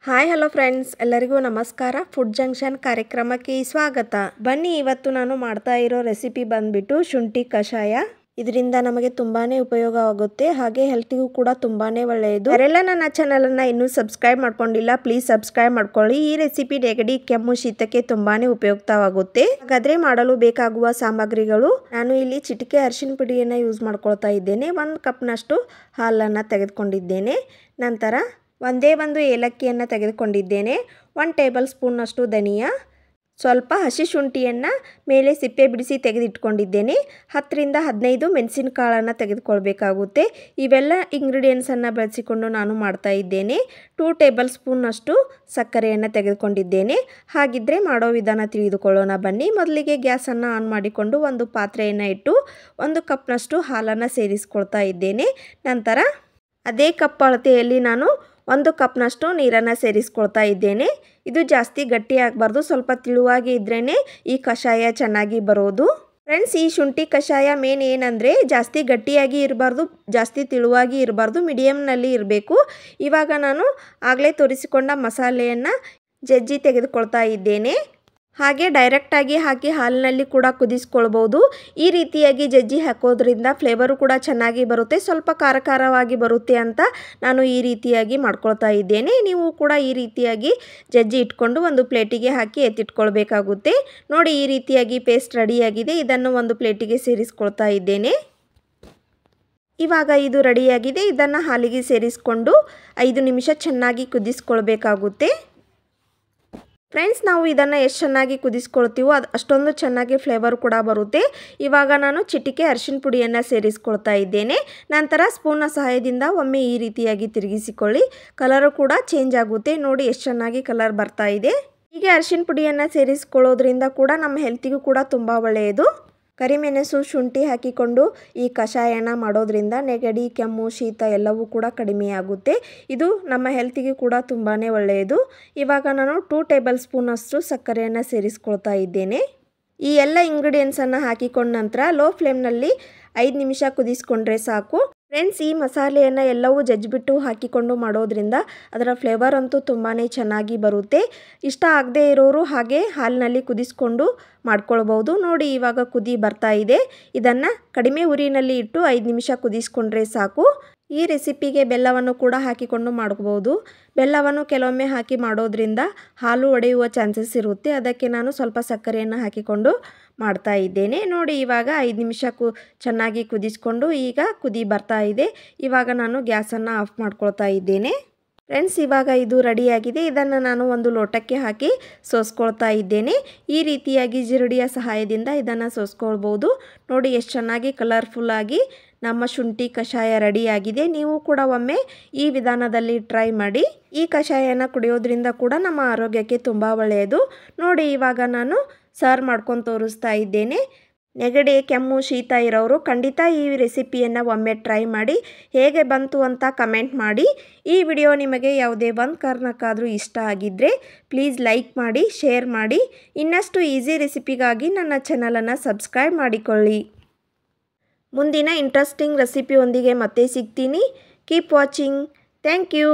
Hi hello friends, ಎಲ್ಲರಿಗೂ ನಮಸ್ಕಾರ. Food junction ಕಾರ್ಯಕ್ರಮಕ್ಕೆ ಸ್ವಾಗತ. ಬನ್ನಿ, ಇವತ್ತು ನಾನು ಮಾಡ್ತಾ ಇರೋ ರೆಸಿಪಿ ಬಂದ್ಬಿಟ್ಟು ಶುಂಠಿ ಕಷಾಯ. ಇದರಿಂದ ನಮಗೆ ತುಂಬಾನೇ ಉಪಯೋಗವಾಗುತ್ತೆ, ಹಾಗೆ ಹೆಲ್ತಿಗೂ ಕೂಡ ತುಂಬಾನೇ ಒಳ್ಳೆಯದು. ಯಾರೆಲ್ಲ ನನ್ನ ಚಾನಲನ್ನು ಇನ್ನೂ ಸಬ್ಸ್ಕ್ರೈಬ್ ಮಾಡ್ಕೊಂಡಿಲ್ಲ, ಪ್ಲೀಸ್ ಸಬ್ಸ್ಕ್ರೈಬ್ ಮಾಡ್ಕೊಳ್ಳಿ. ಈ ರೆಸಿಪಿ ನೆಗಡಿ, ಕೆಮ್ಮು, ಶೀತಕ್ಕೆ ತುಂಬಾನೇ ಉಪಯುಕ್ತವಾಗುತ್ತೆ. ಹಾಗಾದ್ರೆ ಮಾಡಲು ಬೇಕಾಗುವ ಸಾಮಗ್ರಿಗಳು: ನಾನು ಇಲ್ಲಿ ಚಿಟಿಕೆ ಅರಿಶಿನ ಪುಡಿಯನ್ನು ಯೂಸ್ ಮಾಡ್ಕೊಳ್ತಾ ಇದ್ದೇನೆ. 1 ಕಪ್ನಷ್ಟು ಹಾಲನ್ನು ತೆಗೆದುಕೊಂಡಿದ್ದೇನೆ. ನಂತರ ಒಂದೇ ಒಂದು ಏಲಕ್ಕಿಯನ್ನು ತೆಗೆದುಕೊಂಡಿದ್ದೇನೆ. 1 ಟೇಬಲ್ ಸ್ಪೂನ್ನಷ್ಟು ಧನಿಯಾ, ಸ್ವಲ್ಪ ಹಸಿ ಶುಂಠಿಯನ್ನು ಮೇಲೆ ಸಿಪ್ಪೆ ಬಿಡಿಸಿ ತೆಗೆದಿಟ್ಕೊಂಡಿದ್ದೇನೆ. 10 ರಿಂದ 15 ಮೆಣಸಿನಕಾಳನ್ನು ತೆಗೆದುಕೊಳ್ಬೇಕಾಗುತ್ತೆ. ಇವೆಲ್ಲ ಇಂಗ್ರೀಡಿಯೆಂಟ್ಸನ್ನು ಬಳಸಿಕೊಂಡು ನಾನು ಮಾಡ್ತಾ ಇದ್ದೇನೆ. 2 ಟೇಬಲ್ ಸ್ಪೂನ್ನಷ್ಟು ಸಕ್ಕರೆಯನ್ನು ತೆಗೆದುಕೊಂಡಿದ್ದೇನೆ. ಹಾಗಿದ್ರೆ ಮಾಡೋ ವಿಧಾನ ತಿಳಿದುಕೊಳ್ಳೋಣ ಬನ್ನಿ. ಮೊದಲಿಗೆ ಗ್ಯಾಸನ್ನು ಆನ್ ಮಾಡಿಕೊಂಡು ಒಂದು ಪಾತ್ರೆಯನ್ನು ಇಟ್ಟು 1 ಕಪ್ನಷ್ಟು ಹಾಲನ್ನು ಸೇರಿಸ್ಕೊಳ್ತಾ ಇದ್ದೇನೆ. ನಂತರ ಅದೇ ಕಪ್ ಅಳತೆಯಲ್ಲಿ ನಾನು 1 ಕಪ್ನಷ್ಟು ನೀರನ್ನು ಸೇರಿಸ್ಕೊಳ್ತಾ ಇದ್ದೇನೆ. ಇದು ಜಾಸ್ತಿ ಗಟ್ಟಿ ಆಗಬಾರ್ದು, ಸ್ವಲ್ಪ ತಿಳುವಾಗಿ ಇದ್ರೇ ಈ ಕಷಾಯ ಚೆನ್ನಾಗಿ ಬರೋದು. ಫ್ರೆಂಡ್ಸ್, ಈ ಶುಂಠಿ ಕಷಾಯ ಮೇನ್ ಏನಂದರೆ ಜಾಸ್ತಿ ಗಟ್ಟಿಯಾಗಿ ಇರಬಾರ್ದು, ಜಾಸ್ತಿ ತಿಳುವಾಗಿ ಇರಬಾರ್ದು, ಮೀಡಿಯಮ್ನಲ್ಲಿ ಇರಬೇಕು. ಇವಾಗ ನಾನು ಆಗಲೇ ತೋರಿಸಿಕೊಂಡ ಮಸಾಲೆಯನ್ನು ಜಜ್ಜಿ ತೆಗೆದುಕೊಳ್ತಾ ಇದ್ದೇನೆ. ಹಾಗೆ ಡೈರೆಕ್ಟಾಗಿ ಹಾಕಿ ಹಾಲಿನಲ್ಲಿ ಕೂಡ ಕುದಿಸ್ಕೊಳ್ಬೋದು. ಈ ರೀತಿಯಾಗಿ ಜಜ್ಜಿ ಹಾಕೋದ್ರಿಂದ ಫ್ಲೇವರು ಕೂಡ ಚೆನ್ನಾಗಿ ಬರುತ್ತೆ, ಸ್ವಲ್ಪ ಖಾರ ಖಾರವಾಗಿ ಬರುತ್ತೆ ಅಂತ ನಾನು ಈ ರೀತಿಯಾಗಿ ಮಾಡ್ಕೊಳ್ತಾ ಇದ್ದೇನೆ. ನೀವು ಕೂಡ ಈ ರೀತಿಯಾಗಿ ಜಜ್ಜಿ ಇಟ್ಕೊಂಡು ಒಂದು ಪ್ಲೇಟಿಗೆ ಹಾಕಿ ಎತ್ತಿಟ್ಕೊಳ್ಬೇಕಾಗುತ್ತೆ. ನೋಡಿ, ಈ ರೀತಿಯಾಗಿ ಪೇಸ್ಟ್ ರೆಡಿಯಾಗಿದೆ. ಇದನ್ನು ಒಂದು ಪ್ಲೇಟಿಗೆ ಸೇರಿಸ್ಕೊಳ್ತಾ ಇದ್ದೇನೆ. ಇವಾಗ ಇದು ರೆಡಿಯಾಗಿದೆ. ಇದನ್ನು ಹಾಲಿಗೆ ಸೇರಿಸ್ಕೊಂಡು 5 ನಿಮಿಷ ಚೆನ್ನಾಗಿ ಕುದಿಸ್ಕೊಳ್ಬೇಕಾಗುತ್ತೆ. ಫ್ರೆಂಡ್ಸ್, ನಾವು ಇದನ್ನು ಎಷ್ಟು ಚೆನ್ನಾಗಿ ಕುದಿಸ್ಕೊಳ್ತೀವೋ ಅಷ್ಟೊಂದು ಚೆನ್ನಾಗಿ ಫ್ಲೇವರ್ ಕೂಡ ಬರುತ್ತೆ. ಇವಾಗ ನಾನು ಚಿಟಿಕೆ ಅರಿಶಿನ ಪುಡಿಯನ್ನು ಸೇರಿಸ್ಕೊಳ್ತಾ ಇದ್ದೇನೆ. ನಂತರ ಸ್ಪೂನ್ನ ಸಹಾಯದಿಂದ ಒಮ್ಮೆ ಈ ರೀತಿಯಾಗಿ ತಿರುಗಿಸಿಕೊಳ್ಳಿ. ಕಲರು ಕೂಡ ಚೇಂಜ್ ಆಗುತ್ತೆ. ನೋಡಿ ಎಷ್ಟು ಚೆನ್ನಾಗಿ ಕಲರ್ ಬರ್ತಾ ಇದೆ. ಹೀಗೆ ಅರಿಶಿನ ಪುಡಿಯನ್ನು ಸೇರಿಸ್ಕೊಳ್ಳೋದ್ರಿಂದ ಕೂಡ ನಮ್ಮ ಹೆಲ್ತಿಗೂ ಕೂಡ ತುಂಬ ಒಳ್ಳೆಯದು. ಕರಿಮೆಣಸು, ಶುಂಠಿ ಹಾಕಿಕೊಂಡು ಈ ಕಷಾಯನ ಮಾಡೋದ್ರಿಂದ ನೆಗಡಿ, ಕೆಮ್ಮು, ಶೀತ ಎಲ್ಲವೂ ಕೂಡ ಕಡಿಮೆಯಾಗುತ್ತೆ. ಇದು ನಮ್ಮ ಹೆಲ್ತಿಗೆ ಕೂಡ ತುಂಬಾ ಒಳ್ಳೆಯದು. ಇವಾಗ ನಾನು 2 ಟೇಬಲ್ ಸ್ಪೂನಷ್ಟು ಸಕ್ಕರೆಯನ್ನು ಸೇರಿಸ್ಕೊಳ್ತಾ ಇದ್ದೇನೆ. ಈ ಎಲ್ಲ ಇಂಗ್ರೀಡಿಯೆಂಟ್ಸನ್ನು ಹಾಕಿಕೊಂಡ ನಂತರ ಲೋ ಫ್ಲೇಮ್ನಲ್ಲಿ 5 ನಿಮಿಷ ಕುದಿಸ್ಕೊಂಡ್ರೆ ಸಾಕು. ಫ್ರೆಂಡ್ಸ್, ಈ ಮಸಾಲೆಯನ್ನು ಎಲ್ಲವೂ ಜಜ್ಜಿಬಿಟ್ಟು ಹಾಕಿಕೊಂಡು ಮಾಡೋದ್ರಿಂದ ಅದರ ಫ್ಲೇವರ್ ಅಂತೂ ತುಂಬಾ ಚೆನ್ನಾಗಿ ಬರುತ್ತೆ. ಇಷ್ಟ ಆಗದೇ ಇರೋರು ಹಾಗೆ ಹಾಲಿನಲ್ಲಿ ಕುದಿಸ್ಕೊಂಡು ಮಾಡ್ಕೊಳ್ಬೋದು. ನೋಡಿ, ಇವಾಗ ಕುದಿ ಬರ್ತಾ ಇದೆ. ಇದನ್ನು ಕಡಿಮೆ ಉರಿನಲ್ಲಿ ಇಟ್ಟು 5 ನಿಮಿಷ ಕುದಿಸ್ಕೊಂಡ್ರೆ ಸಾಕು. ಈ ರೆಸಿಪಿಗೆ ಬೆಲ್ಲವನ್ನು ಕೂಡ ಹಾಕಿಕೊಂಡು ಮಾಡ್ಬೋದು. ಬೆಲ್ಲವನ್ನು ಕೆಲವೊಮ್ಮೆ ಹಾಕಿ ಮಾಡೋದ್ರಿಂದ ಹಾಲು ಒಡೆಯುವ ಚಾನ್ಸಸ್ ಇರುತ್ತೆ. ಅದಕ್ಕೆ ನಾನು ಸ್ವಲ್ಪ ಸಕ್ಕರೆಯನ್ನು ಹಾಕಿಕೊಂಡು ಮಾಡ್ತಾ ಇದ್ದೇನೆ. ನೋಡಿ, ಇವಾಗ 5 ನಿಮಿಷ ಚೆನ್ನಾಗಿ ಕುದಿಸ್ಕೊಂಡು ಈಗ ಕುದಿ ಬರ್ತಾ ಇದೆ. ಇವಾಗ ನಾನು ಗ್ಯಾಸನ್ನು ಆಫ್ ಮಾಡ್ಕೊಳ್ತಾ ಇದ್ದೇನೆ. ಫ್ರೆಂಡ್ಸ್, ಇವಾಗ ಇದು ರೆಡಿಯಾಗಿದೆ. ಇದನ್ನು ನಾನು ಒಂದು ಲೋಟಕ್ಕೆ ಹಾಕಿ ಸೋಸ್ಕೊಳ್ತಾ ಇದ್ದೇನೆ. ಈ ರೀತಿಯಾಗಿ ಜಿರಡಿಯ ಸಹಾಯದಿಂದ ಇದನ್ನು ಸೋಸ್ಕೊಳ್ಬೋದು. ನೋಡಿ, ಎಷ್ಟು ಚೆನ್ನಾಗಿ ಕಲರ್ಫುಲ್ಲಾಗಿ ನಮ್ಮ ಶುಂಠಿ ಕಷಾಯ ರೆಡಿಯಾಗಿದೆ. ನೀವು ಕೂಡ ಒಮ್ಮೆ ಈ ವಿಧಾನದಲ್ಲಿ ಟ್ರೈ ಮಾಡಿ. ಈ ಕಷಾಯನ ಕುಡಿಯೋದ್ರಿಂದ ಕೂಡ ನಮ್ಮ ಆರೋಗ್ಯಕ್ಕೆ ತುಂಬ ಒಳ್ಳೆಯದು. ನೋಡಿ, ಇವಾಗ ನಾನು ಸರ್ವ್ ಮಾಡ್ಕೊಂಡು ತೋರಿಸ್ತಾ ಇದ್ದೇನೆ. ನೆಗಡಿ, ಕೆಮ್ಮು, ಶೀತ ಇರೋರು ಖಂಡಿತ ಈ ರೆಸಿಪಿಯನ್ನು ಒಮ್ಮೆ ಟ್ರೈ ಮಾಡಿ. ಹೇಗೆ ಬಂತು ಅಂತ ಕಮೆಂಟ್ ಮಾಡಿ. ಈ ವಿಡಿಯೋ ನಿಮಗೆ ಯಾವುದೇ ಒಂದು ಕಾರಣಕ್ಕಾದರೂ ಇಷ್ಟ ಆಗಿದ್ದರೆ ಪ್ಲೀಸ್ ಲೈಕ್ ಮಾಡಿ, ಶೇರ್ ಮಾಡಿ. ಇನ್ನಷ್ಟು ಈಸಿ ರೆಸಿಪಿಗಾಗಿ ನನ್ನ ಚಾನಲನ್ನು ಸಬ್ಸ್ಕ್ರೈಬ್ ಮಾಡಿಕೊಳ್ಳಿ. ಮುಂದಿನ ಇಂಟ್ರೆಸ್ಟಿಂಗ್ ರೆಸಿಪಿಯೊಂದಿಗೆ ಮತ್ತೆ ಸಿಗ್ತೀನಿ. Keep watching. Thank you.